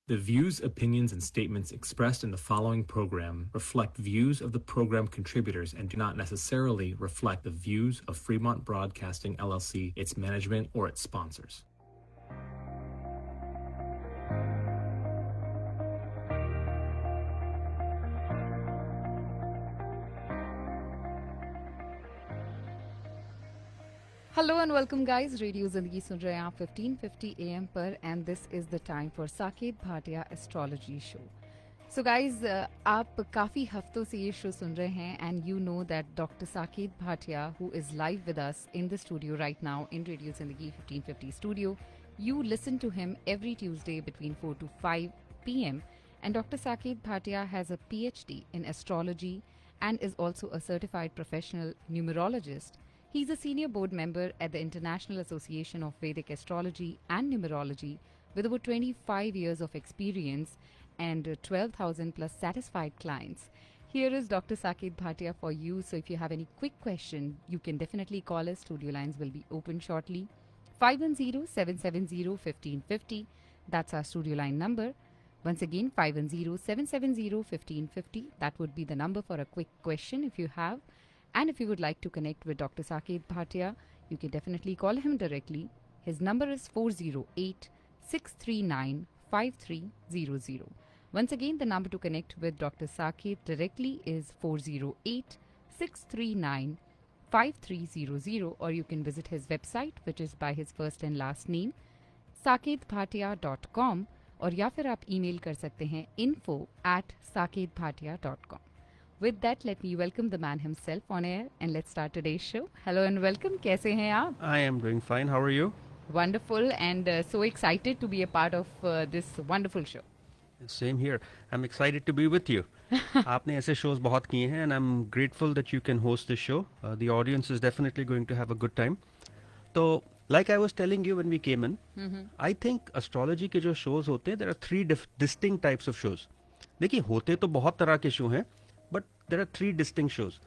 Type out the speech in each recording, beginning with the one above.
The views, opinions, and statements expressed in the following program reflect views of the program contributors and do not necessarily reflect the views of Fremont Broadcasting LLC, its management, or its sponsors. Hello and welcome guys, Radio Zindagi सुन रहे हैं आप 1550 AM पर and this is the time for Saket Bhatia Astrology Show. So guys, आप काफ़ी हफ्तों से ये show सुन रहे हैं and you know that Dr. Saket Bhatia, who is live with us in the studio right now in Radio Zindagi 1550 studio, you listen to him every Tuesday between 4 to 5 PM and Dr. Saket Bhatia has a PhD in astrology and is also a certified professional numerologist. He's a senior board member at the International Association of Vedic Astrology and Numerology with over 25 years of experience and 12,000 plus satisfied clients. Here is Dr. Saket Bhatia for you. So if you have any quick question, you can definitely call us. Studio lines will be open shortly. 510-770-1550. That's our studio line number. Once again, 510-770-1550. That would be the number for a quick question if you have. And if you would like to connect with Dr. Saket Bhatia, you can definitely call him directly. His number is 408-639-5300. Once again, the number to connect with Dr. Saket directly is 408-639-5300, or you can visit his website, which is by his first and last name, saketbhatia.com, और या फिर आप email कर सकते हैं info@saketbhatia.com. With that, let me welcome the man himself on air and let's start today's show. Hello and welcome. कैसे हैं आप? I am doing fine. How are you? Wonderful and so excited to be a part of this wonderful show. Same here. I'm excited to be with you. आपने ऐसे shows बहुत किए हैं and I'm grateful that you can host this show. The audience is definitely going to have a good time. तो like I was telling you when we came in, I think astrology के जो shows होते हैं, there are three distinct types of shows. देखिए होते तो बहुत तरह के show हैं, but there are three distinct shows.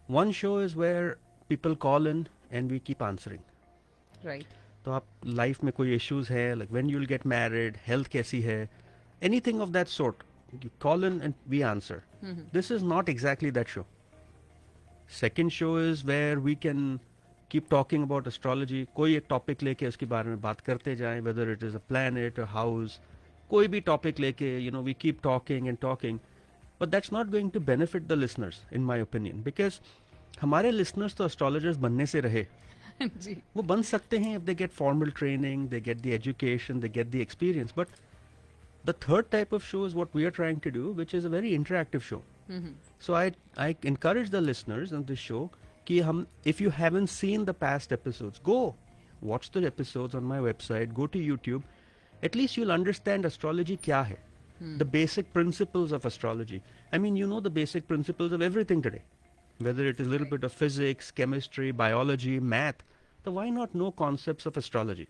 One show is where people call in and we keep answering. Right. तो आप लाइफ में कोई issues है, like when you'll get married, health कैसी है, anything of that sort, you call in and we answer. This is not exactly that show. Second show is where we can keep talking about astrology. कोई एक topic लेके उसके बारे में बात करते जाएं, whether it is a planet, a house, कोई भी topic लेके, we keep talking and talking. But that's not going to benefit the listeners, in my opinion, because हमारे listeners तो astrologers बनने से रहे. जी. वो बन सकते हैं if they get formal training, they get the education, they get the experience. But the third type of show is what we are trying to do, which is a very interactive show. So I encourage the listeners on this show कि हम, if you haven't seen the past episodes, go watch the episodes on my website, go to YouTube. At least you'll understand astrology क्या है. The basic principles of astrology. I mean, you know the basic principles of everything today. Whether it is a little bit of physics, chemistry, biology, math, so why not know concepts of astrology?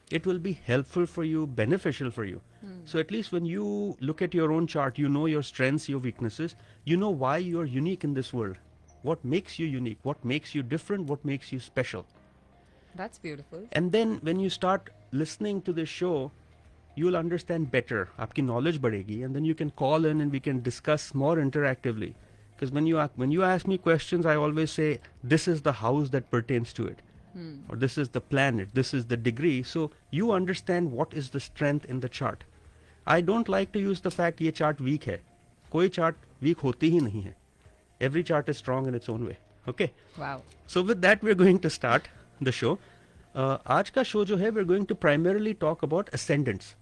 It will be helpful for you, beneficial for you. So at least when you look at your own chart, you know your strengths, your weaknesses, you know why you are unique in this world. What makes you unique? What makes you different? What makes you special? That's beautiful. And then when you start listening to this show, you'll understand better. आपकी knowledge बढ़ेगी, and then you can call in and we can discuss more interactively. Because when you ask me questions, I always say this is the house that pertains to it, or this is the planet, this is the degree. So you understand what is the strength in the chart. I don't like to use the fact ये chart weak है. कोई chart weak होती ही नहीं है. Every chart is strong in its own way. Okay. Wow. So with that, we're going to start the show. आज का show जो है, we're going to primarily talk about ascendants.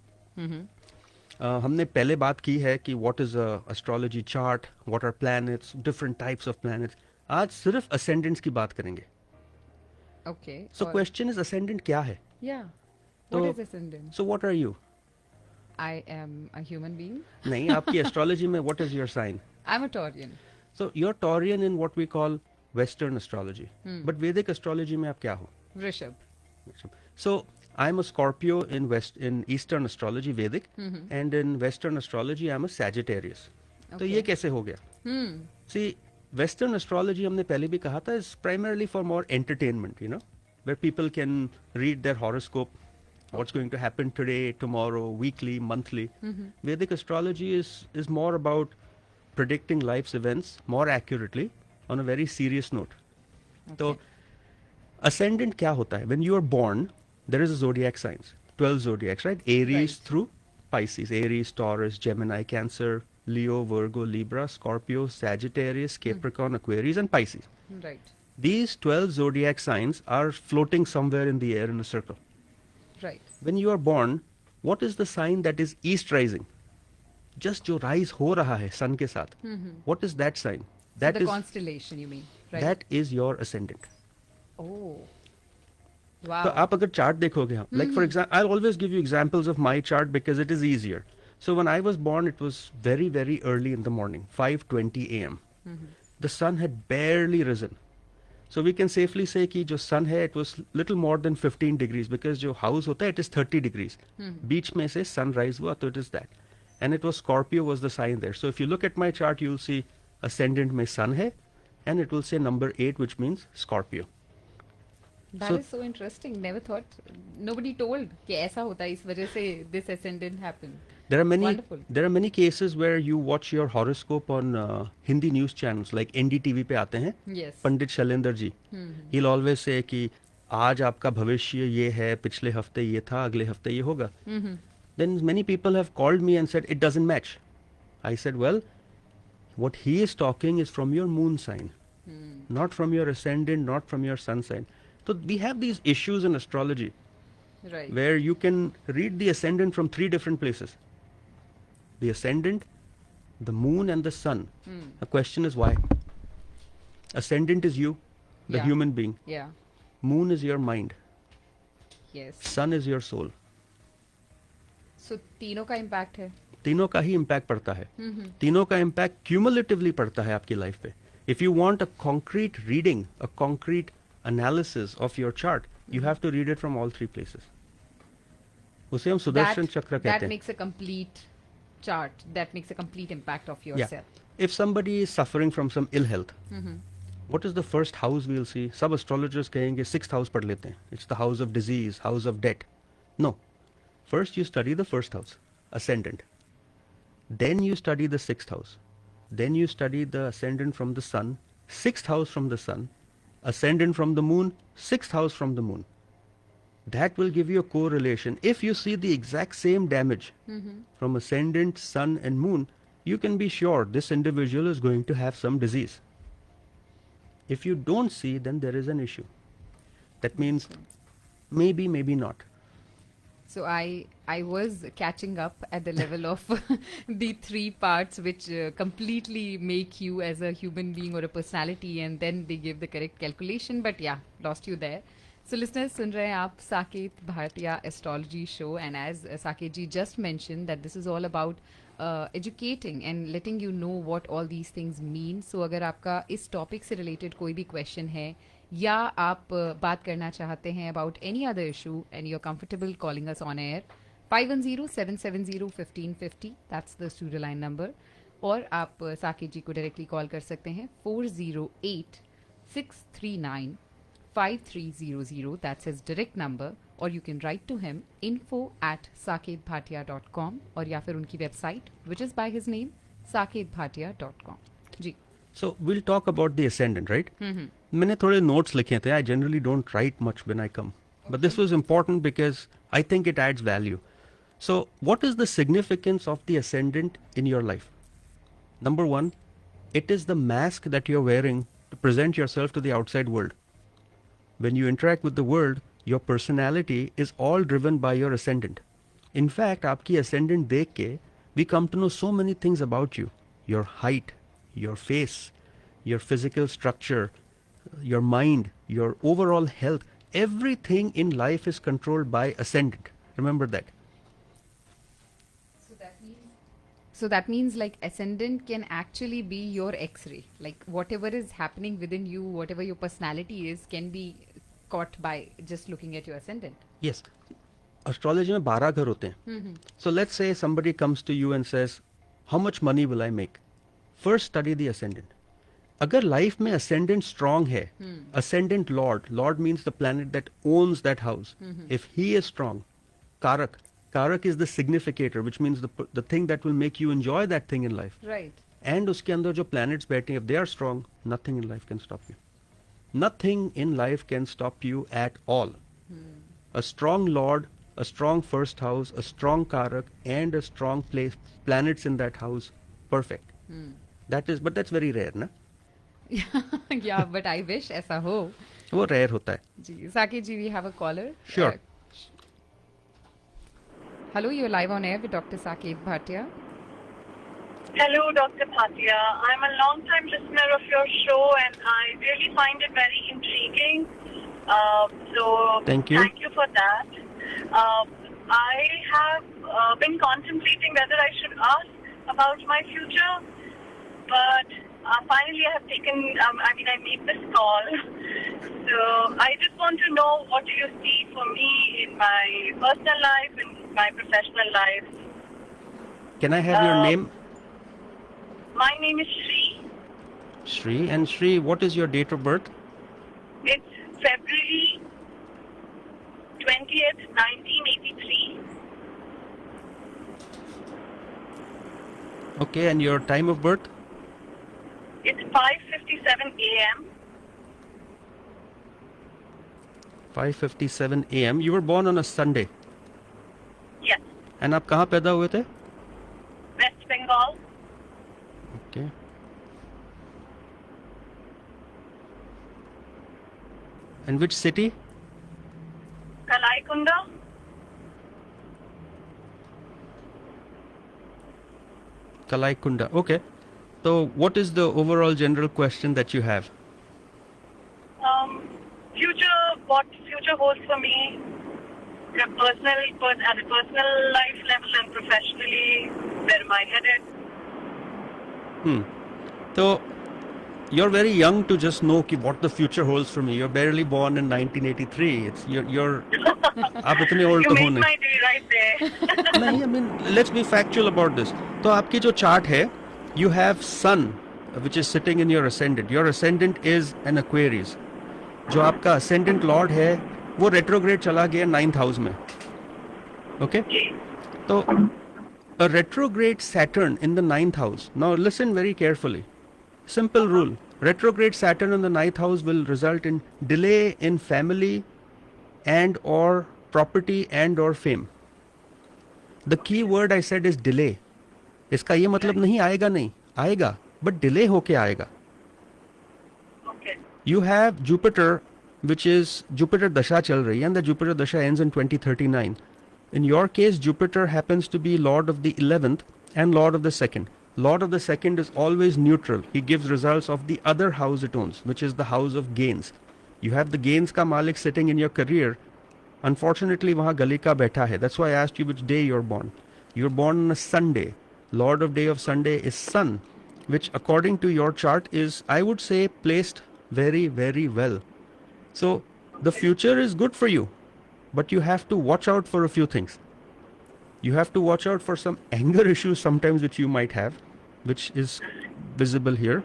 हमने पहले बात की है कि what is a astrology chart, what are planets, different types of planets. आज सिर्फ ascendants की बात करेंगे. Okay. So question is ascendant क्या है? Yeah. तो- What is ascendant? So what are you? I am a human being. नहीं, आपकी astrology में what is your sign? I'm a Taurian. So you're Taurian in what we call Western astrology. But Vedic astrology में आप क्या हो? Rishabh. So I'm a Scorpio in Eastern astrology Vedic, and in Western astrology I'm a Sagittarius. तो ये कैसे हो गया? See, Western astrology हमने पहले भी कहा था is primarily for more entertainment, where people can read their horoscope What's going to happen today, tomorrow, weekly, monthly. Vedic astrology is more about predicting life's events more accurately on a very serious note. So, ascendant kya hota hai? When you are born, there is a zodiac signs, 12 zodiacs, right? Aries through Pisces, Aries, Taurus, Gemini, Cancer, Leo, Virgo, Libra, Scorpio, Sagittarius, Capricorn, Aquarius, and Pisces. Right. These 12 zodiac signs are floating somewhere in the air in a circle. Right. When you are born, what is the sign that is east rising? Just jo rise ho raha hai sun ke saath. What is that sign? That So the is constellation, you mean? Right. that is your ascendant. Oh. Wow. तो आप अगर chart देखोगे हम, like for example, I'll always give you examples of my chart because it is easier. So when I was born, it was very, very early in the morning, 5:20 a.m. The sun had barely risen. So we can safely say कि जो sun है, it was little more than 15 degrees because जो house होता है, it is 30 degrees. बीच में से sunrise हुआ, तो it is that. And it was Scorpio was the sign there. So if you look at my chart, you'll see ascendant में sun है, and it will say number 8, which means Scorpio. That is so interesting. Never thought. Nobody told कि ऐसा होता है, इस वजह से this ascendant happened. Wonderful. There are many cases where you watch your horoscope on Hindi news channels like NDTV पे आते हैं. Yes. पंडित Shailendra ji. He'll always say कि आज आपका भविष्य ये है, पिछले हफ्ते ये था, अगले हफ्ते ये होगा. Then many people have called me and said it doesn't match. I said, well, what he is talking is from your moon sign, not from your ascendant, not from your sun sign. So we have these issues in astrology Right. where you can read the ascendant from 3 different places. The ascendant, the moon, and the sun. The question is why? Ascendant is you, the Yeah. human being. Yeah. Moon is your mind. Yes. Sun is your soul. So तीनों का impact है. तीनों का ही impact पड़ता है. तीनों का impact cumulatively पड़ता है आपकी लाइफ पे. If you want a concrete reading, a concrete analysis of your chart, you have to read it from all 3 places. उसे हम सुदर्शन चक्र कहते हैं. That makes a complete chart. That makes a complete impact of yourself. If somebody is suffering from some ill health, what is the first house we'll see? Some astrologers कहेंगे 6th house पढ़ लेते हैं. It's the house of disease, house of debt. No. First you study the first house, ascendant. Then you study the 6th house. Then you study the ascendant from the sun, 6th house from the sun, ascendant from the moon, 6th house from the moon. That will give you a correlation. If you see the exact same damage from ascendant, sun, and moon, you can be sure this individual is going to have some disease. If you don't see, then there is an issue. That means maybe, maybe not. So I was catching up at the level of the 3 parts which completely make you as a human being or a personality, and then they give the correct calculation. But yeah, lost you there. So listeners, सुन रहे हैं आप Saket Bhatia astrology show, and as Saket ji just mentioned that this is all about educating and letting you know what all these things mean. So अगर आपका इस topic से related कोई भी question है या आप बात करना चाहते हैं about any other issue and you're comfortable calling us on air, 510-770-1550, that's the studio line number. और आप साकेत जी को directly call कर सकते हैं 408-639-5300, that's his direct number. Or you can write to him info@saketbhatia.com, और या फिर उनकी website which is by his name, saketbhatia.com. Ji. So we'll talk about the ascendant, right? मैंने थोड़े notes लिखे थे. I generally don't write much when I come. But this was important because I think it adds value. So what is the significance of the ascendant in your life? Number 1, it is the mask that you're wearing to present yourself to the outside world. When you interact with the world, your personality is all driven by your ascendant. In fact, आपकी ascendant देख के, we come to know so many things about you. Your height, your face, your physical structure, your mind, your overall health. Everything in life is controlled by ascendant. Remember that. So that means like ascendant can actually be your x-ray. Like whatever is happening within you, whatever your personality is, can be caught by just looking at your ascendant. Yes. Astrology में 12 घर होते हैं. So let's say somebody comes to you and says, how much money will I make? First study the ascendant. अगर life में ascendant strong है, ascendant lord means the planet that owns that house. If he is strong, Karak. Karak is the significator, which means the thing that will make you enjoy that thing in life. Right. And uske andar jo planets बैठे, if they are strong, nothing in life can stop you. Nothing in life can stop you at all. A strong Lord, a strong first house, a strong Karak, and a strong planets in that house, perfect. But that's very rare, na? Yeah, but I wish ऐसा हो. वो rare होता है. जी, Saket ji, we have a caller. Sure. Hello, you're live on air with Dr. Saket Bhatia. Hello, Dr. Bhatia. I'm a long-time listener of your show and I really find it very intriguing. So thank you for that. I have been contemplating whether I should ask about my future, but finally I have taken, I made this call. So I just want to know, what do you see for me in my personal life and my professional life? Can I have your name? My name is Shri. Shri. And Shri, what is your date of birth? It's February 20th, 1983. Okay, and your time of birth? It's 5:57 a.m. 5:57 a.m. You were born on a Sunday. Yes. And आप कहाँ पैदा हुए थे? West Bengal. Okay. And which city? Kalaikunda. Kalaikunda. Okay. So what is the overall general question that you have? What future holds for me, at a personal life level and professionally, where am I headed? So you're very young to just know what the future holds for me. You're barely born in 1983. You're आप इतने old तो हो You made नहीं. my day right there. नहीं, I mean, let's be factual about this. तो आपकी जो chart है, you have Sun, which is sitting in your ascendant. Your ascendant is an Aquarius. जो आपका ascendant lord है, वो retrograde चला गया 9th house में. Okay? तो a retrograde Saturn in the 9th house. Now listen very carefully. Simple rule. Retrograde Saturn in the 9th house will result in delay in family and or property and or fame. The key word I said is delay. इसका ये मतलब नहीं आएगा नहीं, आएगा, but delay होके आएगा. Okay. You have Jupiter, which is Jupiter Dasha chal rahi, and the Jupiter Dasha ends in 2039. In your case, Jupiter happens to be Lord of the 11th and Lord of the 2nd. Lord of the 2nd is always neutral. He gives results of the other house it owns, which is the house of gains. You have the gains ka malik sitting in your career. Unfortunately, wahan gali ka baitha hai. That's why I asked you which day you're born. You're born on a Sunday. Lord of day of Sunday is Sun, which according to your chart is, I would say, placed very, very well. So the future is good for you, but you have to watch out for a few things. You have to watch out for some anger issues sometimes which you might have, which is visible here.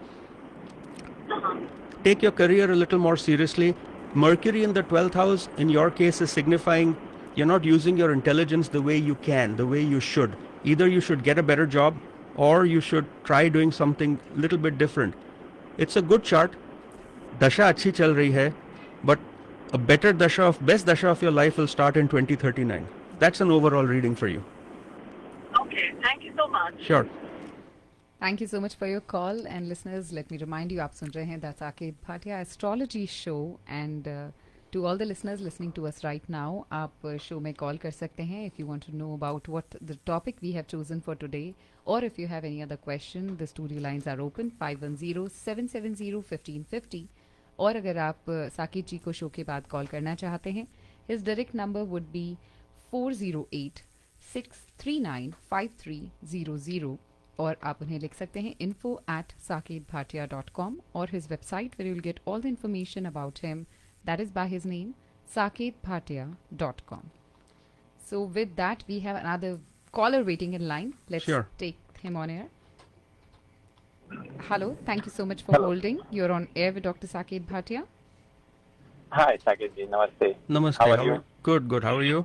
Take your career a little more seriously. Mercury in the 12th house, in your case, is signifying you're not using your intelligence the way you can, the way you should. Either you should get a better job or you should try doing something a little bit different. It's a good chart. Dasha achhi chal rahi hai, but a better dasha best dasha of your life will start in 2039. That's an overall reading for you. Okay, thank you so much. Sure. Thank you so much for your call. And listeners, let me remind you, आप सुन रहे हैं that's Saket Bhatia Astrology Show. And to all the listeners listening to us right now, आप show में call कर सकते हैं if you want to know about what the topic we have chosen for today, or if you have any other question. The studio lines are open 510-770-1550. और अगर आप साकेत जी को show के बाद कॉल करना चाहते हैं, his direct number would be 408-639-5300, और आप उन्हें लिख सकते हैं info@saketbhatia.com, or his website where you'll get all the information about him. That is by his name, saketbhatia.com. So with that, we have another caller waiting in line. Let's take him on air. Hello, thank you so much for holding. You're on air with Dr. Saket Bhatia. Hi, Saket ji. Namaste. Namaste. How are you? Good. How are you?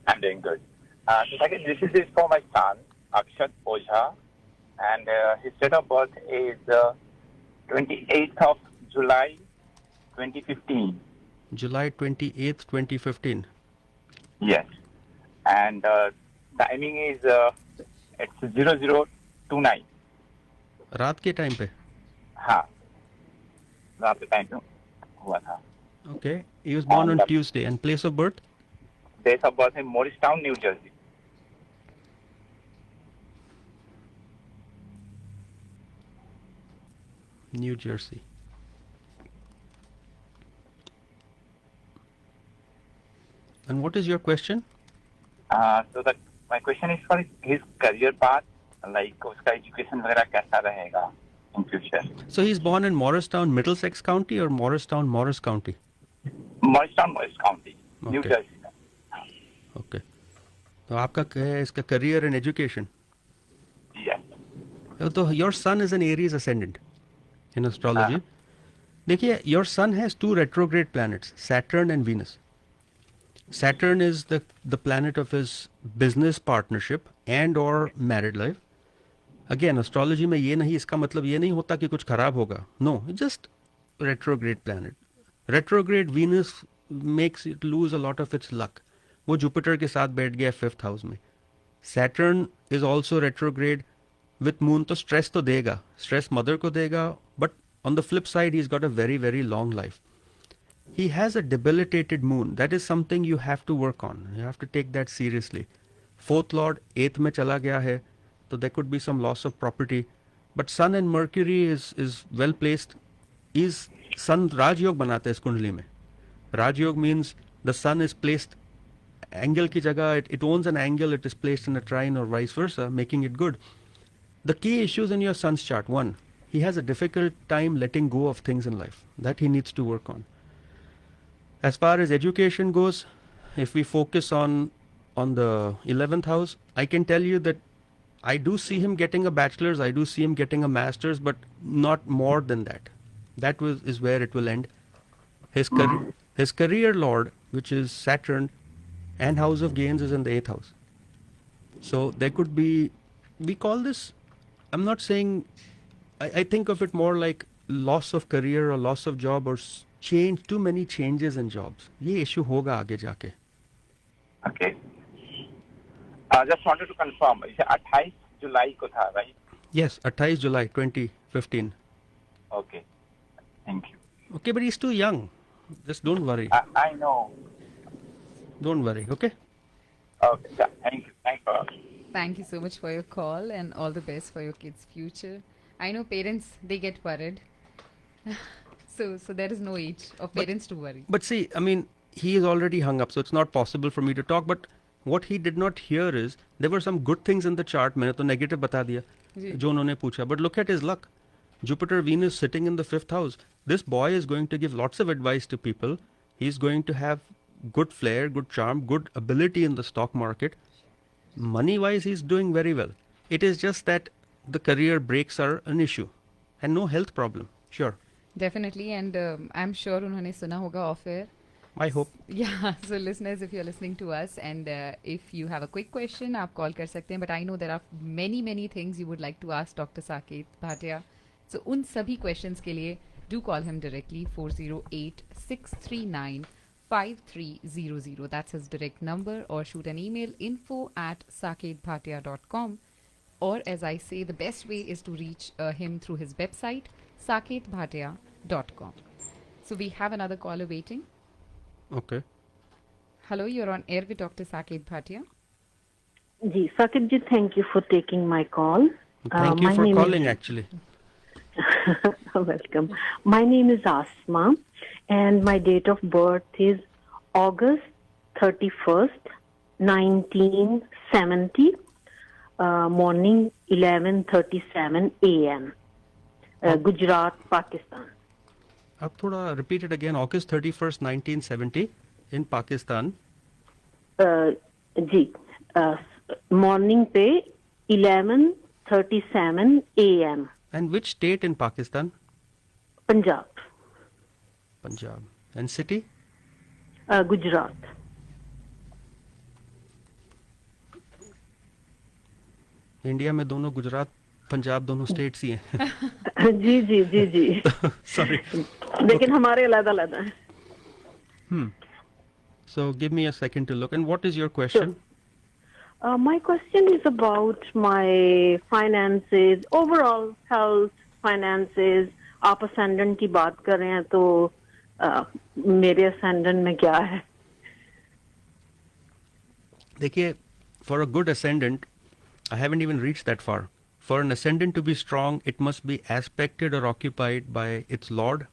I'm doing good. So Saket, this is for my son, Akshat Ojha, and his date of birth is 28th of July, 2015. July 28th, 2015. Yes. And timing is it's 0029. रात के time पे. हाँ, रात के time पे हुआ था. Okay. He was born on Tuesday. And place of birth? Place of birth in Morristown, New Jersey. New Jersey. And what is your question? So my question is for his career path, like उसका education वगैरह कैसा रहेगा in future. So he's born in Morristown, Middlesex County, or Morristown, Morris County? Morristown, Morris County, New Okay. Jersey. Okay. तो आपका क्या है इसका career and education? Yes. So your son is an Aries ascendant in astrology. देखिए, your son has two retrograde planets, Saturn and Venus. Saturn is the planet of his business partnership and or married life. Again, astrology में ये नहीं, इसका मतलब ये नहीं होता कि कुछ खराब होगा. No, just retrograde planet. Retrograde Venus makes it lose a lot of its luck. वो Jupiter के साथ बैठ गया 5th house में. Saturn is also retrograde with moon, तो stress तो देगा. Stress mother को देगा, but on the flip side, he's got a very, very long life. He has a debilitated moon. That is something you have to work on. You have to take that seriously. 4th Lord 8th में चला गया है, so there could be some loss of property. But Sun and Mercury is well placed. Sun Raj Yog बनाता है इस कुंडली में. Raj Yog means the Sun is placed angle की जगह, it owns an angle, it is placed in a trine or vice versa, making it good. The key issues in your son's chart: 1, he has a difficult time letting go of things in life. That he needs to work on. As far as education goes, if we focus on the 11th house, I can tell you that I do see him getting a bachelor's, I do see him getting a master's, but not more than that. That is where it will end. His career lord, which is Saturn, and house of gains is in the 8th house. So there could be, we call this, I'm not saying, I think of it more like loss of career or loss of job or change, too many changes in jobs. ये issue होगा आगे जाके. Okay. Just wanted to confirm. इसे 28 जुलाई को था, right? Yes, 28 July 2015. Okay. Thank you. Okay, but he's too young. Just don't worry. I know. Don't worry, okay? Okay. Yeah. Thank you. Thanks for. Thank you so much for your call and all the best for your kids' future. I know parents, they get worried. So there is no age of parents to worry. But see, I mean, he is already hung up, so it's not possible for me to talk. But what he did not hear is there were some good things in the chart. मैंने तो negative बता दिया जो उन्होंने पूछा. But look at his luck. Jupiter, Venus sitting in the 5th house. This boy is going to give lots of advice to people. He's going to have good flair, good charm, good ability in the stock market. Money-wise, he's doing very well. It is just that the career breaks are an issue and no health problem. Sure. Definitely, and I'm sure उन्होंने सुना होगा off air. I hope. Yeah, so listeners, if you're listening to us and if you have a quick question, आप call कर सकते हैं. But I know there are many things you would like to ask Dr. Saket Bhatia. So उन सभी questions के लिए do call him directly 408-639-5300. That's his direct number, or shoot an email info@saketbhatia.com. Or as I say, the best way is to reach him through his website saketbhatia.com. So we have another caller waiting. Okay. Hello, you're on air with Dr. Saket Bhatia. Ji, Saket ji, thank you for taking my call. Thank you my for name calling, is... actually. Welcome. My name is Asma, and my date of birth is August 31st, 1970, morning 11:37 a.m. Gujarat, Pakistan. आप थोड़ा repeat it again. August 31st, 1970 in Pakistan. Ji, morning पे 11:37 a.m. And which state in Pakistan? Punjab, Punjab. And city? Gujarat. India में दोनों गुजरात पंजाब दोनों states ही हैं. जी जी जी जी. Sorry. लेकिन हमारे अलग-अलग हैं. So give me a second to look. And what is your question? My question is about my finances, overall health, finances. आप ascendant की बात कर रहे हैं तो मेरे ascendant में क्या है? देखिए, for a good ascendant, I haven't even reached that far. For an ascendant to be strong, it must be aspected or occupied by its lord,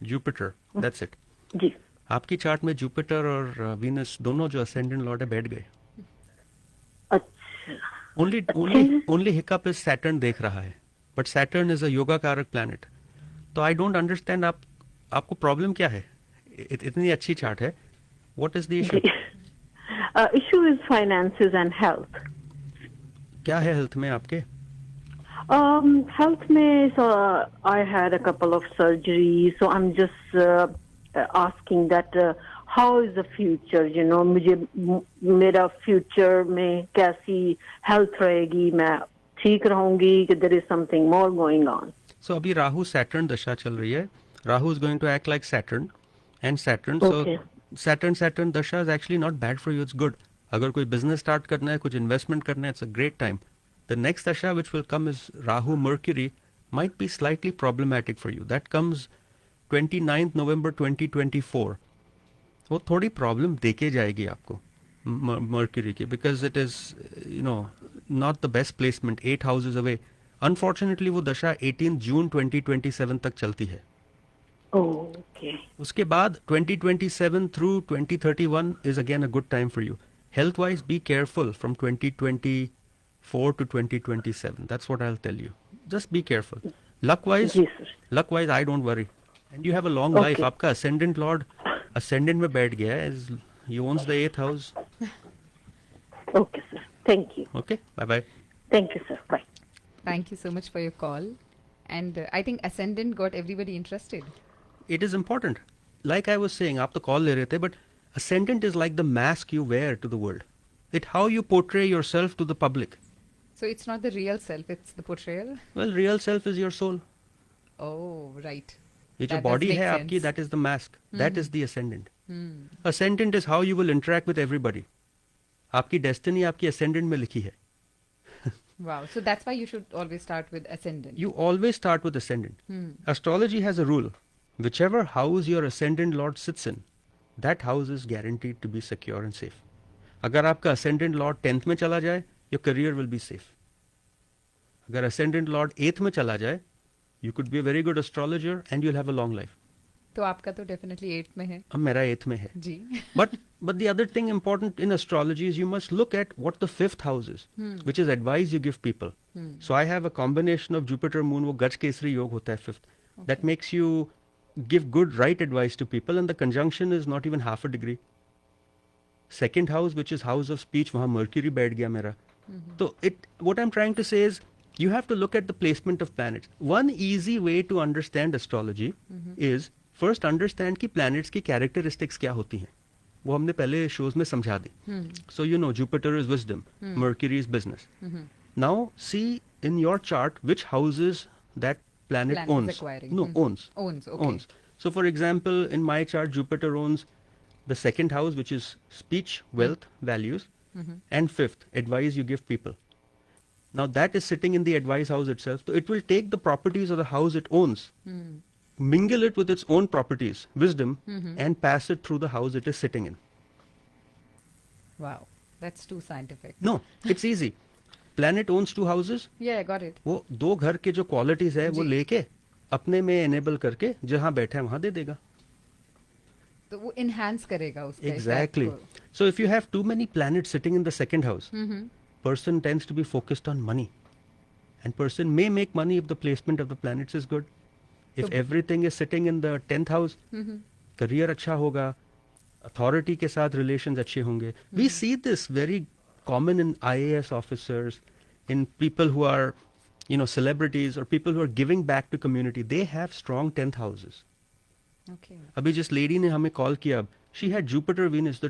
Jupiter. That's it. जी. आपकी चार्ट में जुपिटर और Venus दोनों जो ascendant lord है बैठ गए. अच्छा. Only hiccup is Saturn देख रहा है. But Saturn is a yoga कारक planet. तो I don't understand आपको प्रॉब्लम क्या है? इतनी अच्छी चार्ट है. What is the issue? Issue is finances and health. क्या है हेल्थ में आपके? Health में, so I had a couple of surgeries, so I'm just asking that how is the future, you know, मेरा future में कैसी health रहेगी, मैं ठीक रहूंगी कि there is something more going on. So अभी राहु Saturn दशा चल रही है. Rahu is going to act like Saturn and Saturn. Okay. So Saturn dasha is actually not bad for you. It's good. अगर कोई business start करना है, कुछ investment करना है, it's a great time. The next dasha which will come is Rahu Mercury might be slightly problematic for you. That comes 29th November 2024. वो थोड़ी problem देके जाएगी आपको Mercury की, because it is, you know, not the best placement, 8 houses away. Unfortunately वो दशा 18 June 2027 तक चलती है. Okay. उसके बाद 2027 through 2031 is again a good time for you. Health wise, be careful from 2024 to 2027. That's what I'll tell you. Just be careful. Luck wise, I don't worry. And you have a long life. आपका ascendant lord ascendant में बैठ गया है. He owns the 8th house. Okay, sir. Thank you. Okay. Bye bye. Thank you, sir. Bye. Thank you so much for your call. And I think Ascendant got everybody interested. It is important. Like I was saying, आप तो call ले रहे थे, but Ascendant is like the mask you wear to the world. It's how you portray yourself to the public. So it's not the real self, it's the portrayal? Well, real self is your soul. Oh, right. ये जो body है आपकी, that is the mask. That is the Ascendant. Ascendant is how you will interact with everybody. आपकी destiny आपकी Ascendant में लिखी है. Wow. So that's why you should always start with Ascendant. You always start with Ascendant. Astrology has a rule. Whichever house your Ascendant Lord sits in, that house is guaranteed to be secure and safe. अगर आपका Ascendant Lord 10th में चला जाए, your career will be safe. अगर Ascendant Lord 8th में चला जाए, you could be a very good astrologer and you'll have a long life. तो आपका तो definitely 8th में है. अब मेरा 8th में है. जी. But the other thing important in astrology is you must look at what the 5th house is, which is advice you give people. So I have a combination of Jupiter Moon, वो गज केसरी योग होता है 5th. That makes you give good right advice to people, and the conjunction is not even half a degree. Second house, which is house of speech, वहाँ Mercury बैठ गया मेरा. So what I'm trying to say is you have to look at the placement of planets. One easy way to understand astrology is first understand कि planets की characteristics क्या होती हैं. वो हमने पहले shows में समझा दी. So you know Jupiter is wisdom, Mercury is business. Now see in your chart which houses that planet owns. No, owns. Owns, okay. Owns. So for example, in my chart, Jupiter owns the 2nd house, which is speech, wealth, values, and 5th, advice you give people. Now that is sitting in the advice house itself. So it will take the properties of the house it owns, mingle it with its own properties, wisdom, and pass it through the house it is sitting in. Wow. That's too scientific. No, it's easy. Planet owns 2 houses. Yeah, I got it. वो 2 घर के जो qualities है वो लेके अपने में enable करके जहाँ बैठा है वहाँ दे देगा. तो वो enhance करेगा उसका. Exactly. So if you have too many planets sitting in the 2nd house, person tends to be focused on money, and person may make money if the placement of the planets is good. If everything is sitting in the 10th house, career अच्छा होगा, authority के साथ relations अच्छे होंगे. We see this very common in IAS officers, in people who are, you know, celebrities or people who are giving back to community. They have strong 10th houses. Okay. अभी जिस lady ने हमें call किया, she had Jupiter, Venus,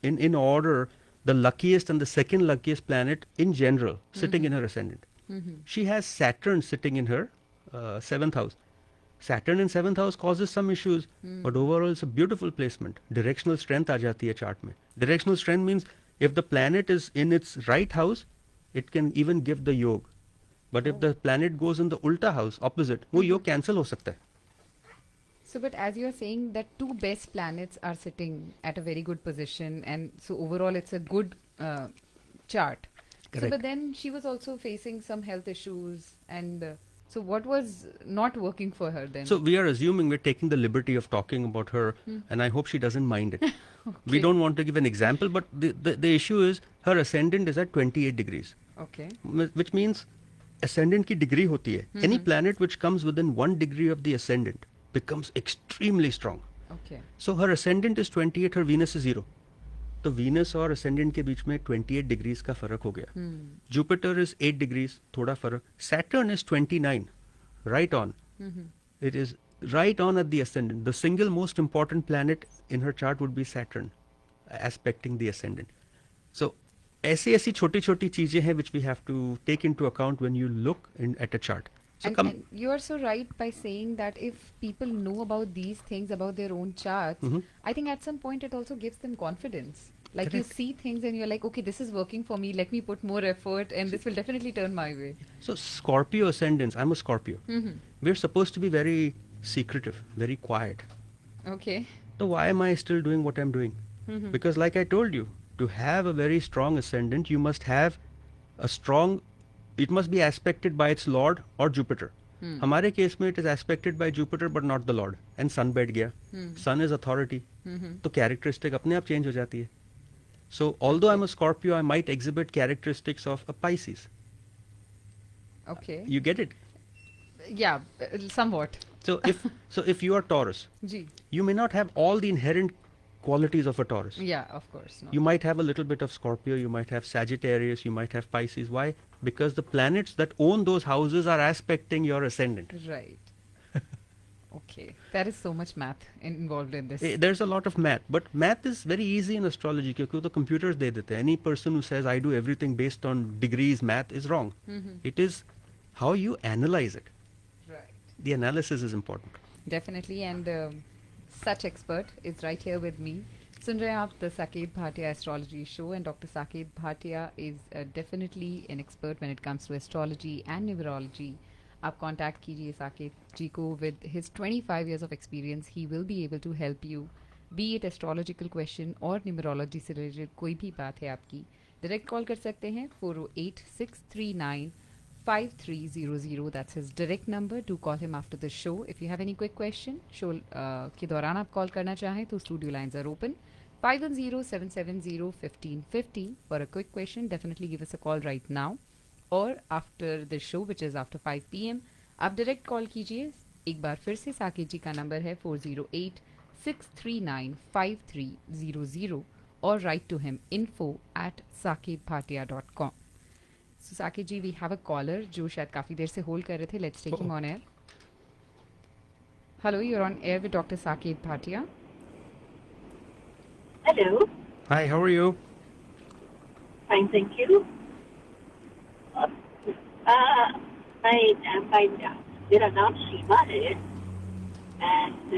in order, the luckiest and the second luckiest planet in general sitting in her ascendant. She has Saturn sitting in her 7th house. Saturn in 7th house causes some issues, but overall it's a beautiful placement. Directional strength aa jati hai chart mein. Directional strength means if the planet is in its right house, it can even give the yog. But if the planet goes in the ulta house, opposite, wo yog cancel ho sakta hai. So, but as you're saying that two best planets are sitting at a very good position, and so overall it's a good chart. So, Correct. but then she was also facing some health issues, and so what was not working for her then? So we are assuming we're taking the liberty of talking about her, and I hope she doesn't mind it. We don't want to give an example, but the issue is her ascendant is at 28 degrees, Okay. which means ascendant ki degree hoti hai. Any planet which comes within 1 degree of the ascendant becomes extremely strong. Okay. So her ascendant is 28, her Venus is 0. तो Venus और ascendant के बीच में 28 degrees का फर्क हो गया. Jupiter is 8 degrees, थोड़ा फर्क. Saturn is 29, right on. It is right on at the ascendant. The single most important planet in her chart would be Saturn, aspecting the ascendant. So ऐसी छोटी-छोटी चीजें हैं which we have to take into account when you look at a chart. So And you are so right by saying that if people know about these things, about their own charts, I think at some point it also gives them confidence. Like you Correct. see things and you're like, okay, this is working for me. Let me put more effort and this will definitely turn my way. So Scorpio ascendants, I'm a Scorpio. We're supposed to be very secretive, very quiet. Okay. So why am I still doing what I'm doing? Because like I told you, to have a very strong ascendant, you must have a strong, it must be aspected by its Lord or Jupiter. हमारे case में it is aspected by Jupiter but not the Lord. And Sun बैठ गया. Sun is authority. तो characteristic अपने आप change हो जाती है. So although I'm a Scorpio, I might exhibit characteristics of a Pisces. Okay. You get it? Yeah, somewhat. So if you are Taurus, Ji. you may not have all the inherent qualities of a Taurus. Yeah, of course. No. You might have a little bit of Scorpio, you might have Sagittarius, you might have Pisces. Why? Because the planets that own those houses are aspecting your ascendant. Right. Okay. There is so much math involved in this. There's a lot of math, but math is very easy in astrology क्योंकि तो computers दे देते हैं. Any person who says I do everything based on degrees math is wrong. It is how you analyze it. Right. The analysis is important. Definitely, and such expert is right here with me. सुन रहे हैं आप the Saket Bhatia Astrology Show, and Dr. Saket Bhatia is definitely an expert when it comes to astrology and numerology. आप contact कीजिए साकेत जी को. With his 25 years of experience, he will be able to help you, be it astrological question और numerology से related कोई भी बात है आपकी. Direct call कर सकते हैं 408-639-5300. That's his direct number. Do call him after the show. If you have any quick question, show के दौरान आप call करना चाहें तो studio lines are open. 510-770-1550. For a quick question, definitely give us a call right now. और after the show which is after 5 PM आप direct call कीजिए. एक बार फिर से साकेत जी का नंबर है 408-639-5300 और write to him info@saketbhatia.com. So Saket ji, we have a caller जो शायद काफ़ी देर से होल्ड कर रहे थे. Let's take him on air. Hello, you are on air with doctor Saket Bhatia. Hello. Hi, how are you? Fine, thank you. मेरा नाम सीमा है and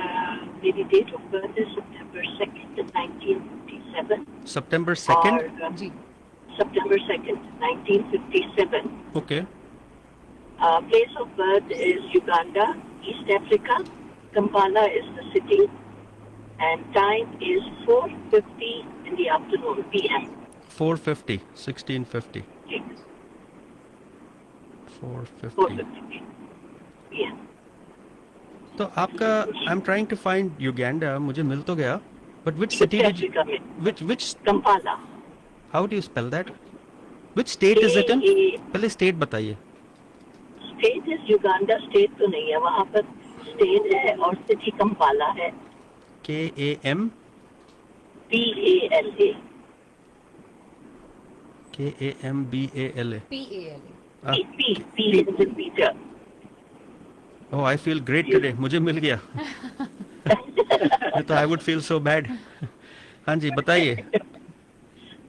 मेरी date of birth is September 2nd, 1957. September 2nd? और, जी. September 2nd, 1957. Okay. Place of birth is Uganda, East Africa. Kampala is the city. And time is 4:50 in the afternoon, PM. 450, 1650. Yes, 450. 4:50. Yeah. तो आपका I'm trying to find Uganda, मुझे मिल तो गया, but which city did you, Africa में which Kampala. how do you spell that? Which state is it in? पहले state बताइए. State is Uganda. State तो नहीं है वहाँ पर. State है और city Kampala है. KAM PALA. KAMBALA. PALA. P is in Peter. Oh, I feel great today. मुझे मिल गया. तो I would feel so bad. हाँ जी, बताइए.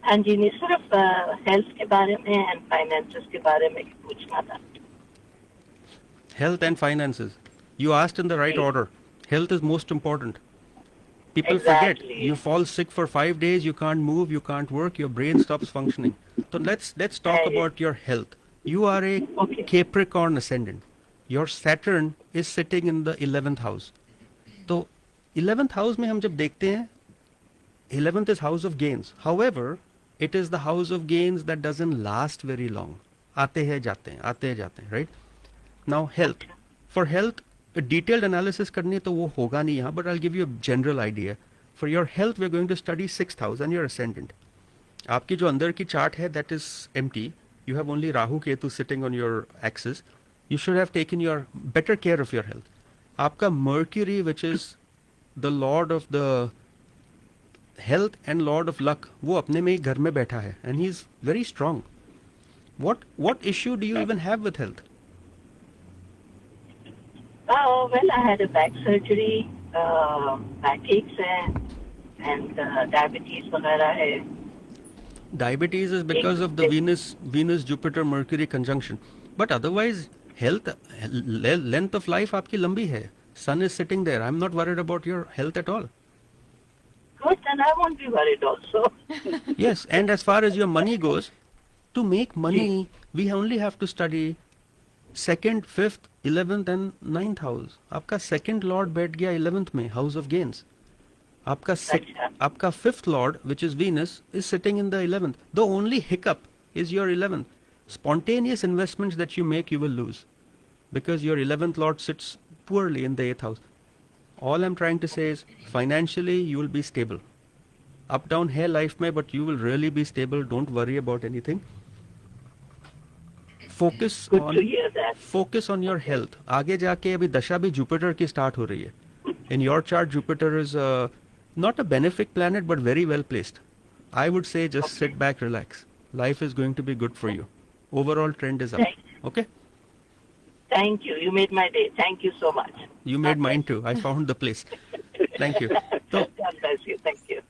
हाँ जी, नहीं सिर्फ हेल्थ के बारे में एंड फाइनेंसेस के बारे में पूछना था. Health and finances. You asked in the right ji. order. Health is most important. People forget. Exactly. You fall sick for 5 days, you can't move, you can't work, your brain stops functioning. So let's talk Right. about your health. You are a Okay. Capricorn ascendant. Your Saturn is sitting in the 11th house. तो 11th house में हम जब देखते हैं, 11th is house of gains. However, it is the house of gains that doesn't last very long. आते हैं जाते हैं, आते हैं जाते हैं, right? Now health. For health, a detailed analysis करनी है तो वो होगा नहीं यहाँ, but I'll give you a general idea. For your health, we're going to study 6th house and your ascendant. आपकी जो अंदर की chart है, that is empty. You have only Rahu Ketu sitting on your axis. You should have taken your better care of your health. आपका Mercury, which is the lord of the health and lord of luck, वो अपने में ही घर में बैठा है, and he is very strong. What issue do you even have with health? Oh, well, I had a back surgery, backaches and diabetes वगैरह है. Diabetes is because of the Venus Jupiter Mercury conjunction, but otherwise health, length of life आपकी लंबी है. Sun is sitting there. I'm not worried about your health at all. Good, then I won't be worried also. Yes, and as far as your money goes, to make money we only have to study 2nd, 5th, 11th and 9th house. आपका second lord बैठ गया 11th में, house of gains. आपका आपका 5th lord, which is Venus, is sitting in the 11th. The only hiccup is your 11th. Spontaneous investments that you make, you will lose, because your 11th lord sits poorly in the 8th house. All I'm trying to say is, financially you will be stable. Up down है life में, but you will really be stable. Don't worry about anything. Good to hear that. Focus on your health. आगे जाके अभी दशा भी Jupiter की start हो रही है. In your chart, Jupiter is not a benefic planet, but very well placed. I would say just sit back, relax. Life is going to be good for you. Overall trend is up. Okay? Thank you. You made my day. Thank you so much. You made mine too. I found the place. Thank you. So, God bless you. Thank you.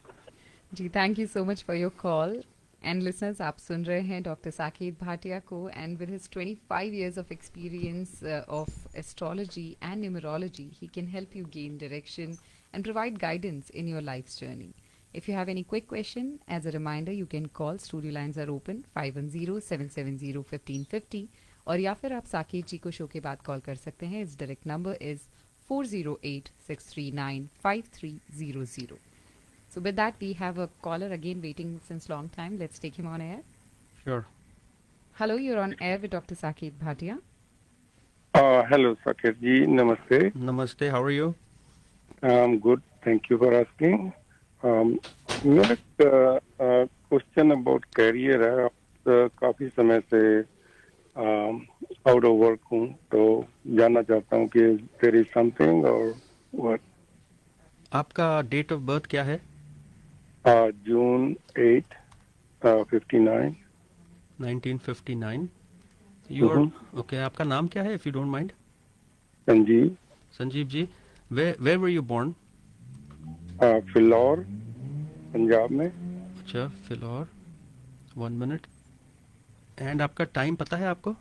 जी thank you so much for your call and listeners आप सुन रहे हैं doctor Saket Bhatia को and with his 25 years of experience of astrology and numerology he can help you gain direction and provide guidance in your life's journey. If you have any quick question, as a reminder, you can call. Studio lines are open 510-770-1550 और या फिर आप साकेत जी को show के बाद call कर सकते हैं. इस direct number is 408-639-5300. So with that, we have a caller again waiting since long time. Let's take him on air. sure. Hello, you're on air with Dr. Saket Bhatia. Hello, Saket ji. Namaste. Namaste. How are you? I'm good. Thank you for asking. मेरा question about career है. काफी समय से out of work हूँ, तो जानना चाहता हूँ कि देयर इज समथिंग और व्हाट. आपका डेट ऑफ बर्थ क्या है? June 8, 59. 1959. Your okay. आपका नाम क्या है, if you don't mind? Sanjeev. Sanjeev ji. Where were you born? Phillaur, Punjab में. अच्छा, फिलौर. 1 minute. And आपका टाइम पता है आपको?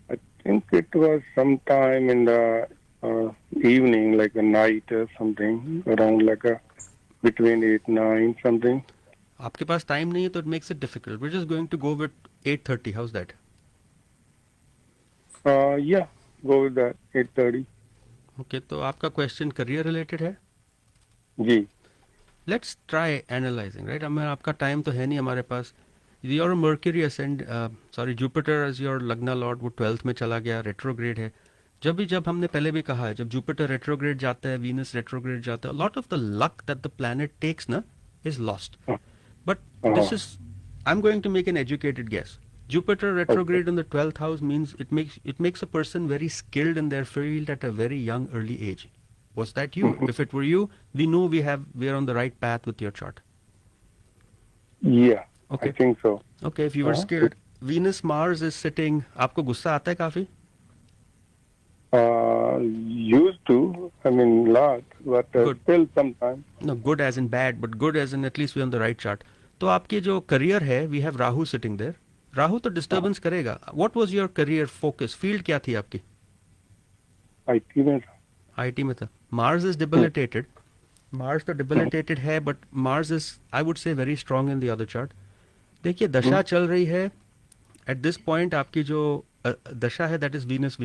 I think it was sometime in the evening, like a night or something, around like a between 8-9 something. आपके पास टाइम नहीं है तो it makes it difficult. We're just going to go with 8:30. How's that? Yeah, go with that. 8:30. Okay, तो आपका question career related है. जी. Let's try analyzing, right? हमें आपका time तो है नहीं हमारे पास. Your Mercury Jupiter as your Lagna Lord, वो 12th में चला गया, retrograde है. जब हमने पहले भी कहा है, जब Jupiter retrograde जाता है, Venus retrograde जाता है, a lot of the luck that the planet takes na is lost. But this is, I'm going to make an educated guess. Jupiter retrograde in the 12th house means it makes a person very skilled in their field at a very young early age. Was that you? If it were you, we know we are on the right path with your chart. Yeah. Okay. I think so. Okay, if you were skilled. Venus Mars is sitting. आपको गुस्सा आता है काफी? Used to, I mean, lot, but still sometimes. No, good as in bad, but good as in at least we're on the right chart. तो आपके जो career है, we have Rahu sitting there. Rahu तो डिस्टर्बेंस करेगा. What was your career focus, field क्या थी आपकी? IT में था. आईटी में था. Mars is डिबिलिटेटेड. मार्स तो डिबिलिटेटेड है, but Mars is, I would से, very strong in the other chart. देखिए, दशा चल रही है एट दिस पॉइंट. आपकी जो दशा है, that is Venus.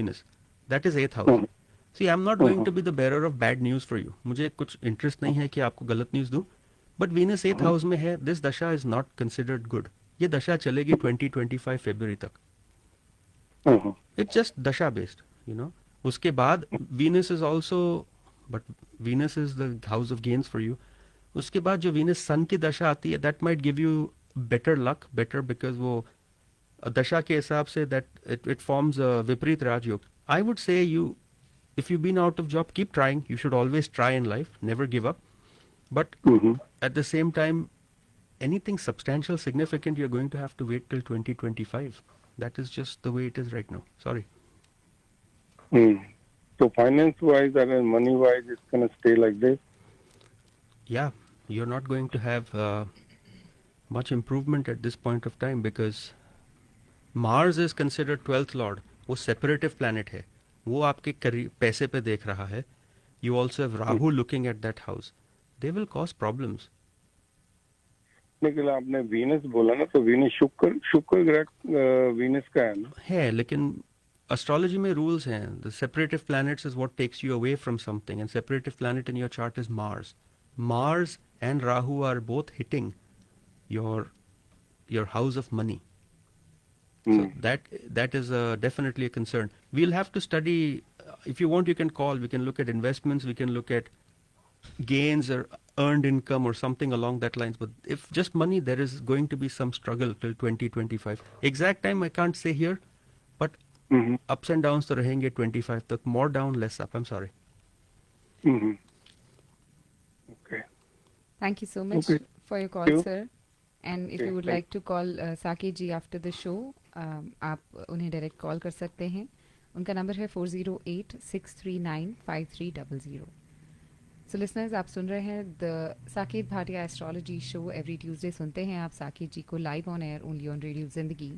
That is 8th house. See, I am not going to be the bearer of bad news for you. मुझे कुछ इंटरेस्ट नहीं है कि आपको गलत न्यूज दूं, बट वीनस 8th हाउस में है. दिस दशा इज नॉट कंसिडर्ड गुड. ये दशा चलेगी 2025 फरवरी तक. It's just dasha based, you know. उसके बाद Venus is also, but Venus is the house of gains for you. उसके बाद जो वीनस सन की दशा आती है, that might give you better luck. Better because वो दशा के हिसाब से that it forms viparit rajyog. I would say you, if you've been out of job, keep trying. You should always try in life, never give up. But at the same time, anything substantial, significant, you're going to have to wait till 2025. That is just the way it is right now. Sorry. So finance-wise and money-wise, it's going to stay like this? Yeah, you're not going to have much improvement at this point of time because Mars is considered 12th lord. वो separative planet है. वो आपके पैसे पे देख रहा है. You also have Rahu looking at that house. They will cause problems. लेकिन आपने वीनस बोला ना, तो वीनस शुक्र ग्रह वीनस का है ना? है, लेकिन एस्ट्रोलॉजी में रूल्स हैं. The separative planets is what takes you away from something, and separative planet in your chart is Mars. Mars and Rahu are both hitting your house of money. So that is definitely a concern. We'll have to study. If you want, you can call. We can look at investments. We can look at gains or earned income or something along that lines. But if just money, there is going to be some struggle till 2025. Exact time I can't say here, but ups and downs to rahenge 25 tak. More down, less up. I'm sorry. Okay. Thank you so much for your call, sir. And if you would like to call Saket ji after the show, आप उन्हें direct call कर सकते हैं. उनका number है 4086395300. So listeners, आप सुन रहे हैं the Saket Bhatia astrology show. Every Tuesday सुनते हैं आप साकेत जी को live on air only on radio जिंदगी.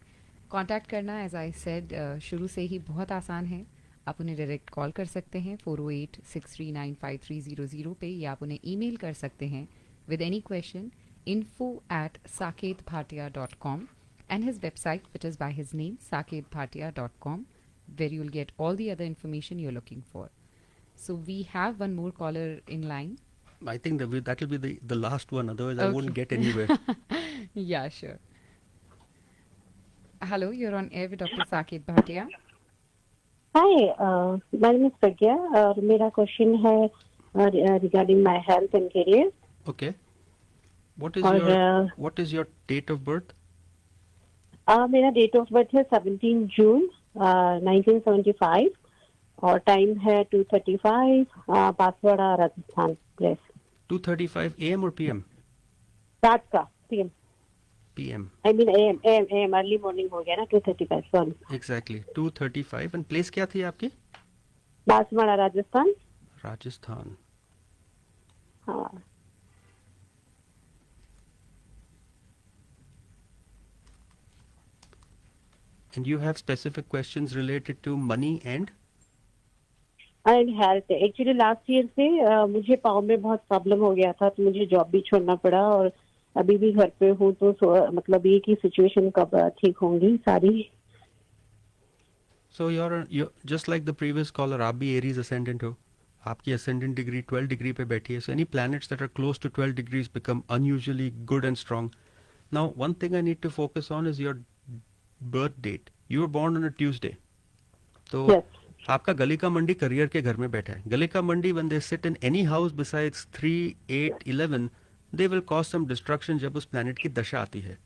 कांटेक्ट करना, एज आई सेड, शुरू से ही बहुत आसान है. आप उन्हें डायरेक्ट कॉल कर सकते हैं 4086395300 पे, या आप उन्हें ईमेल कर सकते हैं with any question info@saketbhatia.com, and his website, which is by his name, saketbhatia.com, where you'll get all the other information you're looking for. So we have one more caller in line. I think that will be the last one. Otherwise, I wouldn't get anywhere. Yeah, sure. Hello, you're on air with Dr. Saket Bhatia. Hi, my name is Pragya. मेरा question है regarding my health and career. Okay. What is your date of birth? मेरा date of birth है 17 June 1975 और time है 2:35 Banswara Rajasthan place. 2:35 AM or PM? रात का PM. PM. I mean AM early morning हो गया ना 2:35 sorry. Exactly 2:35. and place क्या थी आपकी? बांसवाड़ा राजस्थान. राजस्थान. हाँ. And you have specific questions related to money and health. Actually last year से मुझे पाँव में बहुत प्रॉब्लम हो गया था, तो मुझे जॉब भी छोड़ना पड़ा और अभी भी घर पे हूँ. तो मतलब ये की सिचुएशन कब ठीक होंगी सारी. So you're just like the previous caller. आप भी Aries ascendant हो. आपकी ascendant degree 12 degree पे बैठी है. So any planets that are close to 12 degrees become unusually good and strong. Now one thing I need to focus on is your birth date. You were born on a Tuesday. So आपका गली का मंडी career के घर में बैठा है. गली का मंडी, when they sit in any house besides 3, 8, 11, they will cause some destruction जब उस planet की दशा आती है.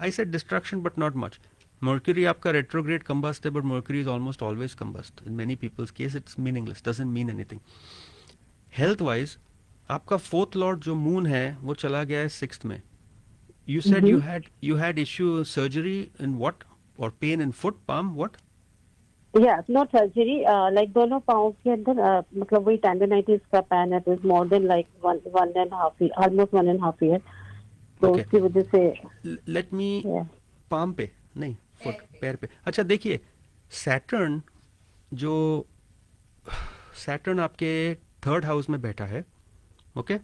I said destruction but not much. Mercury आपका retrograde combust है, but Mercury is almost always combust. In many people's case it's meaningless, doesn't mean anything. Health wise आपका 4th lord जो moon है वो चला गया है 6th में. You said you had issue surgery in what? Or pain in foot, palm, what? Yeah, not surgery. Like दोनों पाँव के अंदर मतलब वही tendonitis का pain है. It is more than like one and a half year, almost 1.5 years. तो Okay. उसकी वजह से लेट मी yeah. पाम पे नहीं, फुट, पैर पे. अच्छा देखिए, सैटर्न जो सैटर्न आपके थर्ड हाउस में बैठा है, okay.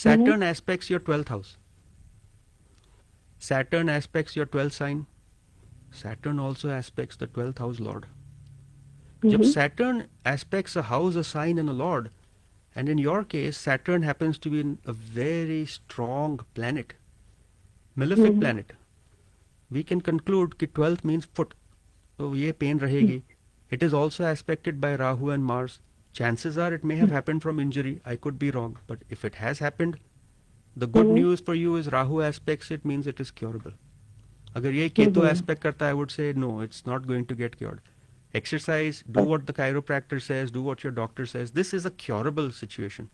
Saturn aspects your 12th house. Saturn aspects your 12th sign. Saturn also aspects the 12th house lord. जब Saturn aspects a house, a sign and a lord, and in your case Saturn happens to be a very strong planet, malefic planet, we can conclude कि 12th means foot. तो ये pain रहेगी. It is also aspected by Rahu and Mars. Chances are it may have happened from injury. I could be wrong, but if it has happened, the good news for you is Rahu aspects it means it is curable. अगर ये Ketu aspect करता, I would say no, it's not going to get cured. Exercise, do what the chiropractor says, do what your doctor says. This is a curable situation.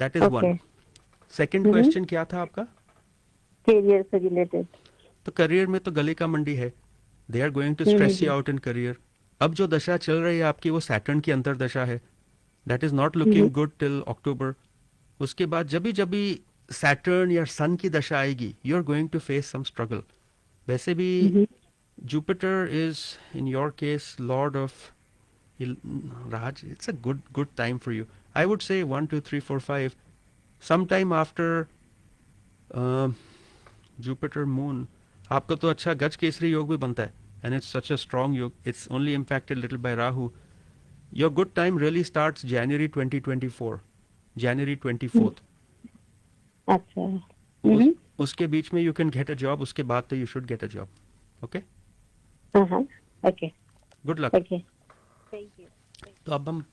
That is one. Second question क्या था आपका? Career से related. तो career में तो गली का मंडी है. They are going to stress you out in career. अब जो दशा चल रही है आपकी वो सैटर्न की अंतर दशा है. That is not looking good till October. उसके बाद जब भी सैटर्न या सन की दशा आएगी, you are going to face some struggle. वैसे भी Jupiter is in your case lord of raj. It's a good time for you. I would say 1 2 3 4 5 some time after Jupiter Moon आपका तो अच्छा गज केसरी योग भी बनता है, and it's such a strong yog. It's only impacted little by Rahu. Your good time really starts January 2024, January 24th. अच्छा. उसके बीच में you can get a job. उसके बाद तो you should get a job. Okay, okay, good luck. Okay, thank you. तो अब हम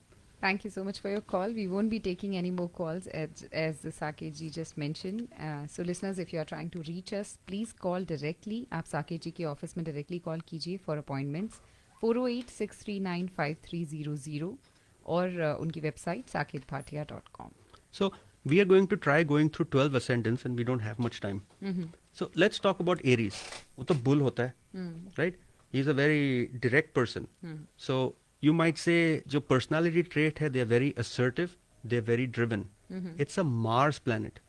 Thank you so much for your call. We won't be taking any more calls as the Saket ji just mentioned. So listeners, if you are trying to reach us, please call directly. आप साकेत जी के office में directly call कीजिए for appointments 408-639-5300 और उनकी website saketbhatia.com. So we are going to try going through 12 ascendants and we don't have much time. So let's talk about Aries. वो तो bull होता है, right? He is a very direct person. So you might say जो personality trait है, they are very assertive, they are very driven. It's a Mars planet.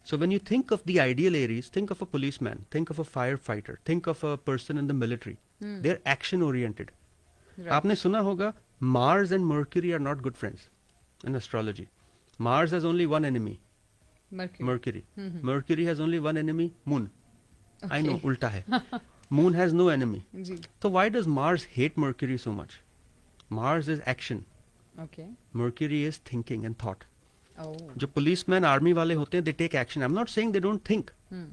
So when you think of the ideal Aries, think of a policeman, think of a firefighter, think of a person in the military. They are action oriented. आपने सुना होगा Mars and Mercury are not good friends in astrology. Mars has only one enemy, Mercury. Mercury has only one enemy, Moon. I know, ulta hai. Moon has no enemy. So why does Mars hate Mercury so much? Mars is action. Okay. Mercury is thinking and thought. Oh. जो policemen, army वाले होते हैं, they take action. I'm not saying they don't think,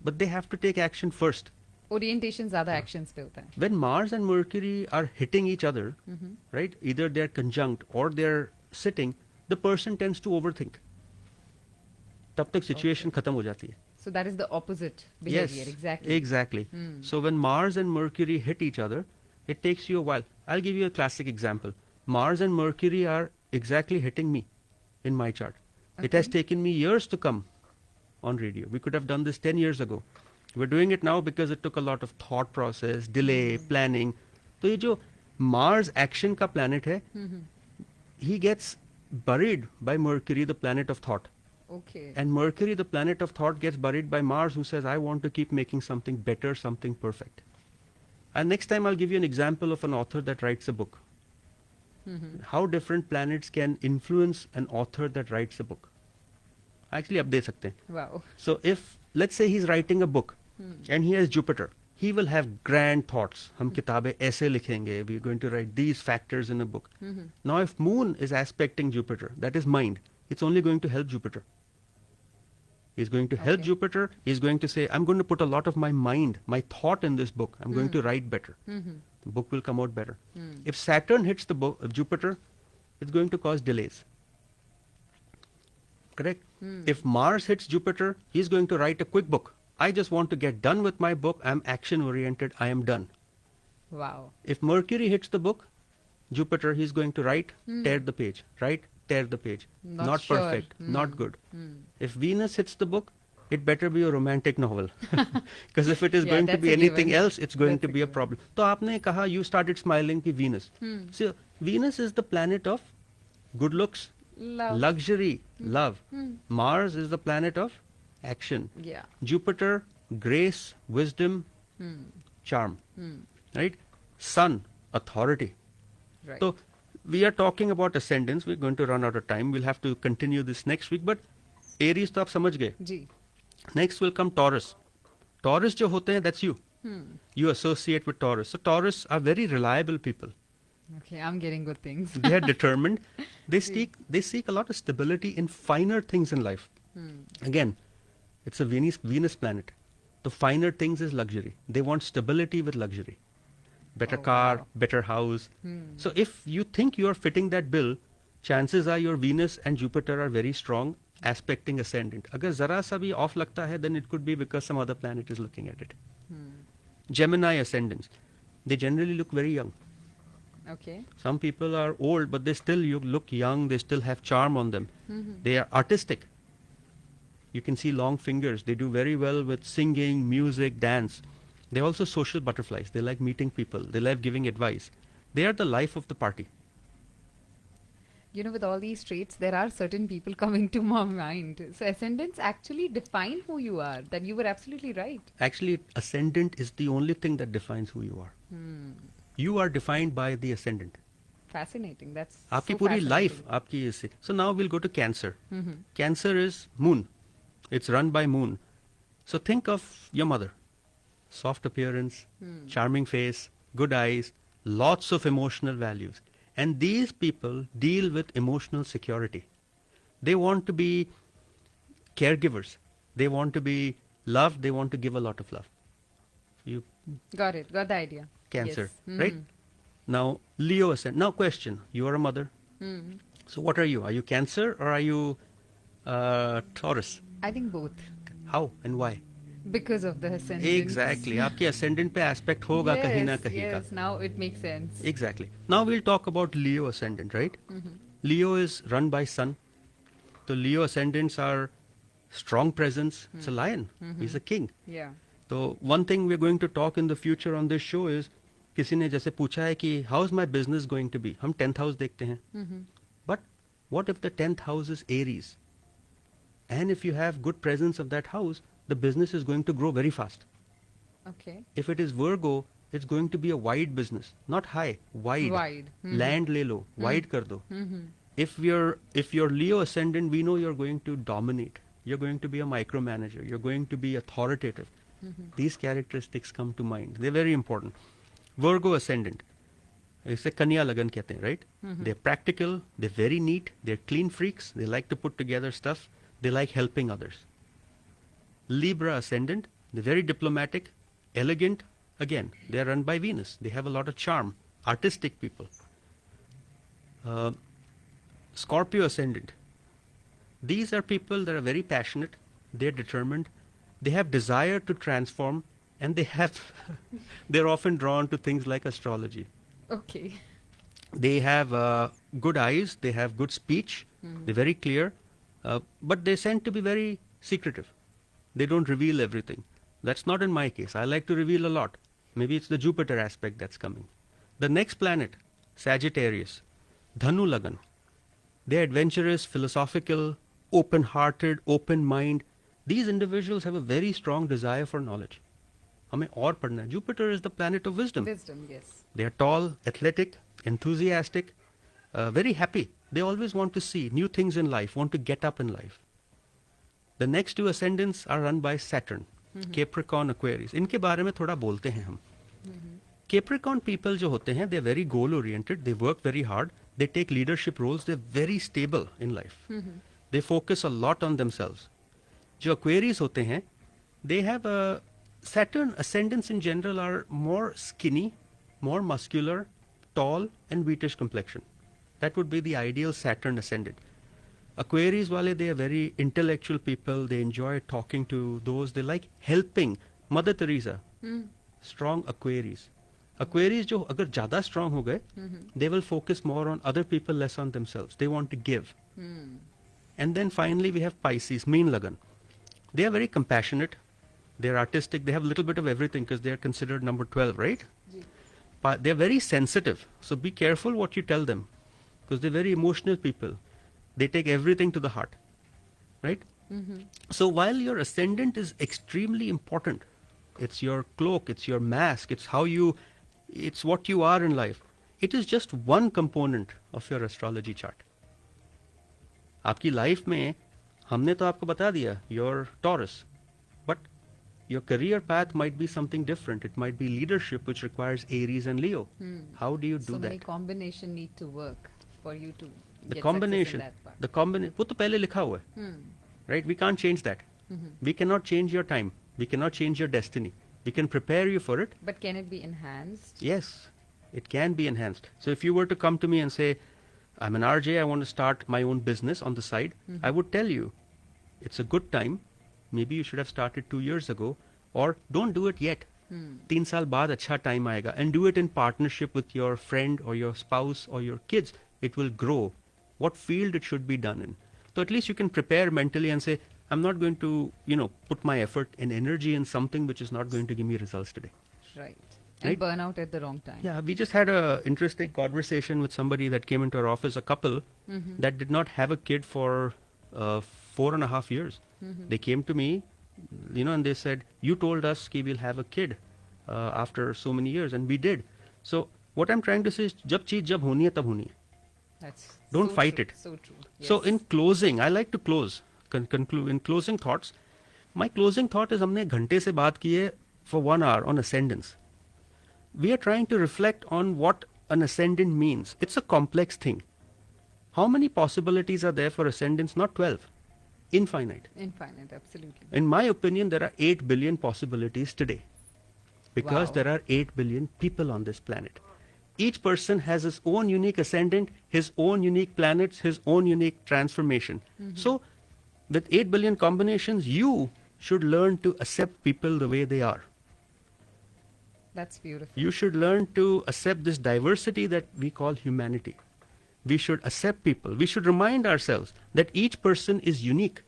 but they have to take action first. Orientation ज़्यादा actions पे होता है. When Mars and Mercury are hitting each other, right? Either they're conjunct or they're sitting, the person tends to overthink. तब तक situation खत्म हो जाती है. So that is the opposite behavior. Exactly. Exactly. So when Mars and Mercury hit each other, it takes you a while. I'll give you a classic example. Mars and Mercury are exactly hitting me in my chart. It has taken me years to come on radio. We could have done this 10 years ago. We're doing it now because it took a lot of thought process, delay, planning. So ये जो Mars action का planet है, he gets buried by Mercury, the planet of thought. Okay. And Mercury, the planet of thought, gets buried by Mars, who says, I want to keep making something better, something perfect. And next time I'll give you an example of an author that writes a book. How different planets can influence an author that writes a book. Actually, अब दे सकते हैं. Wow. So if, let's say he's writing a book and he has Jupiter, he will have grand thoughts. हम किताबें ऐसे लिखेंगे. We're going to write these factors in a book. Now if Moon is aspecting Jupiter, that is mind, it's only going to help Jupiter. He's going to help Jupiter. He's going to say, I'm going to put a lot of my mind, my thought in this book. I'm going to write better. The book will come out better. If Saturn hits the Jupiter, it's going to cause delays. Correct? If Mars hits Jupiter, he's going to write a quick book. I just want to get done with my book. I'm action oriented. I am done. Wow. If Mercury hits the book, Jupiter, he's going to write, tear the page, write, tear the page. Not sure. perfect, not good. If Venus hits the book, it better be a romantic novel. Because if it is going to that's be a anything given. else, it's going That's to a be a given. problem. So आपने कहा, you started smiling कि Venus. So Venus is the planet of good looks, Love. luxury, love. Mars is the planet of action. Yeah. Jupiter, grace, wisdom, charm. Right? Sun, authority. Right. So we are talking about ascendants. We're going to run out of time. We'll have to continue this next week. But Aries to aap samajh gaye. Ji. Next will come Taurus. Taurus jo hote hain, that's you. You associate with Taurus. So Taurus are very reliable people. Okay, I'm getting good things. They are determined. They seek a lot of stability in finer things in life. Again, it's a Venus planet. The finer things is luxury. They want stability with luxury. Better car, wow. better house. So if you think you are fitting that bill, chances are your Venus and Jupiter are very strong, aspecting ascendant. Agar zara sa bhi off lagta hai, then it could be because some other planet is looking at it. Gemini ascendants. They generally look very young. Okay. Some people are old, but they still look young. They still have charm on them. They are artistic. You can see long fingers. They do very well with singing, music, dance. They're also social butterflies. They like meeting people. They like giving advice. They are the life of the party. You know, with all these traits, there are certain people coming to my mind. So ascendants actually define who you are. Then you were absolutely right. Actually, ascendant is the only thing that defines who you are. You are defined by the ascendant. Fascinating. That's आपकी so पूरी fascinating. life आपकी इससे. So now we'll go to Cancer. Cancer is moon. It's run by moon. So think of your mother. Soft appearance, charming face, good eyes, lots of emotional values. And these people deal with emotional security. They want to be caregivers. They want to be loved. They want to give a lot of love. You Got it. Got the idea. Cancer, Yes. right? Now, Leo ascendant. Now, question. You are a mother. So what are you? Are you Cancer or are you Taurus? I think both. How and why? Because of the ascendant. Exactly. आपके ascendant पे aspect होगा कहीं ना कहीं का. Yes, now it makes sense. Exactly. Now we'll talk about Leo ascendant, right? Leo is run by Sun. So Leo ascendants are strong presence. It's a lion. He's a king. Yeah. So one thing we're going to talk in the future on this show is किसी ने जैसे पूछा है कि how is my business going to be? हम 10th house देखते हैं. But what if the 10th house is Aries? And if you have good presence of that house, the business is going to grow very fast. Okay. If it is Virgo, it's going to be a wide business, not high, wide. Wide. Land le lo, wide kar do. If you're Leo ascendant, we know you're going to dominate. You're going to be a micromanager. You're going to be authoritative. These characteristics come to mind. They're very important. Virgo ascendant. इसे कन्या लगन कहते हैं, right? They're practical. They're very neat. They're clean freaks. They like to put together stuff. They like helping others. Libra ascendant. They're very diplomatic, elegant. Again, they're run by Venus. They have a lot of charm. Artistic people. Scorpio ascendant. These are people that are very passionate. They're determined. They have desire to transform, and they're often drawn to things like astrology. Okay. They have good eyes. They have good speech. They're very clear, but they tend to be very secretive. They don't reveal everything. That's not in my case. I like to reveal a lot. Maybe it's the Jupiter aspect that's coming. The next planet, Sagittarius, Dhanu Lagan. They're adventurous, philosophical, open-hearted, open mind. These individuals have a very strong desire for knowledge. हमें और पढ़ना है. Jupiter is the planet of wisdom. Wisdom, yes. They are tall, athletic, enthusiastic, very happy. They always want to see new things in life, want to get up in life. The next two ascendants are run by Saturn, Capricorn, Aquarius. इनके बारे में थोड़ा बोलते हैं हम. Capricorn people जो होते हैं, they're very goal oriented. They work very hard. They take leadership roles. They're very stable in life. They focus a lot on themselves. जो Aquarius होते हैं, they have a Saturn ascendants in general are more skinny, more muscular, tall, and wheatish complexion. That would be the ideal Saturn ascendant. Aquarius wale, they are very intellectual people. They enjoy talking to those. They like helping. Mother Teresa, strong Aquarius. Aquarius जो अगर ज़्यादा strong हो गए, they will focus more on other people, less on themselves. They want to give. And then finally we have Pisces, Meen Lagan. They are very compassionate. They're artistic. They have a little bit of everything because they are considered number 12, right? But they're very sensitive. So be careful what you tell them because they're very emotional people. They take everything to the heart, right? So while your ascendant is extremely important, it's your cloak, it's your mask, it's what you are in life. It is just one component of your astrology chart. आपकी life में हमने तो आपको बता दिया, you're Taurus, but your career path might be something different. It might be leadership, which requires Aries and Leo. How do you do So that? many combination need to work for you to The get combination, success in that part. वो तो पहले लिखा हुआ है, right? We can't change that. We cannot change your time. We cannot change your destiny. We can prepare you for it. But can it be enhanced? Yes, it can be enhanced. So if you were to come to me and say, I'm an RJ, I want to start my own business on the side, I would tell you, it's a good time. Maybe you should have started 2 years ago, or don't do it yet. 3 साल बाद अच्छा time आएगा, and do it in partnership with your friend or your spouse or your kids. It will grow. What field it should be done in. So at least you can prepare mentally and say, I'm not going to, put my effort and energy in something which is not going to give me results today. Right. And Right? burn out at the wrong time. Yeah, we just had a interesting conversation with somebody that came into our office, a couple that did not have a kid for 4.5 years. They came to me, and they said, you told us कि we'll have a kid after so many years, and we did. So what I'm trying to say is, जब चीज जब होनी है तब होनी है. That's Don't so fight true, it. So true. So Yes. in closing, I like to conclude in closing thoughts. My closing thought is हमने घंटे से बात की है for 1 hour on ascendants. We are trying to reflect on what an ascendant means. It's a complex thing. How many possibilities are there for ascendants? Not 12. Infinite. Infinite, absolutely. In my opinion, there are 8 billion possibilities today. Because Wow. there are 8 billion people on this planet. Each person has his own unique ascendant, his own unique planets, his own unique transformation. So, with 8 billion combinations, you should learn to accept people the way they are. That's beautiful. You should learn to accept this diversity that we call humanity. We should accept people. We should remind ourselves that each person is unique.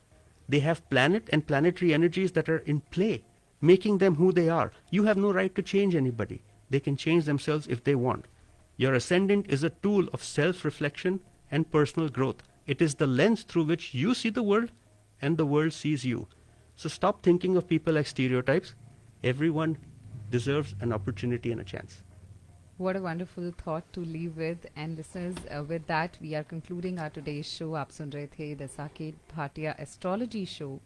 They have planet and planetary energies that are in play, making them who they are. You have no right to change anybody. They can change themselves if they want. Your ascendant is a tool of self-reflection and personal growth. It is the lens through which you see the world and the world sees you. So stop thinking of people like stereotypes. Everyone deserves an opportunity and a chance. What a wonderful thought to leave with. And listeners, with that, we are concluding our today's show. आप सुन रहे थे the Saket Bhatia Astrology Show.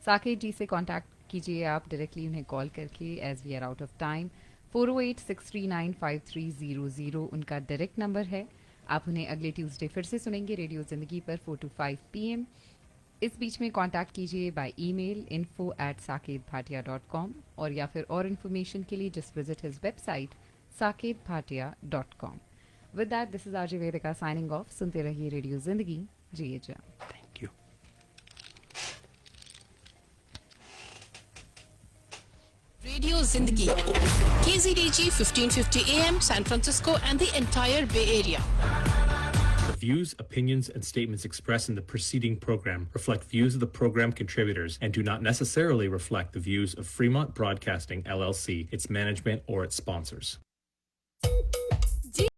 Saket जी से contact कीजिए आप directly उन्हें call करके, as we are out of time. 408-639-5300 उनका डायरेक्ट नंबर है. आप उन्हें अगले ट्यूसडे फिर से सुनेंगे रेडियो जिंदगी पर 4 to 5 PM. इस बीच में कांटेक्ट कीजिए बाय ईमेल info@saketbhatia.com और या फिर और इन्फॉर्मेशन के लिए just visit his website saketbhatia.com. With that, this is RJ Vedika signing off. सुनते रहिए रेडियो जिंदगी. जिए जान. Thank you. Radio Zindagi. KZDG 1550 AM, San Francisco and the entire Bay Area. The views, opinions, and statements expressed in the preceding program reflect views of the program contributors and do not necessarily reflect the views of Fremont Broadcasting, LLC, its management, or its sponsors.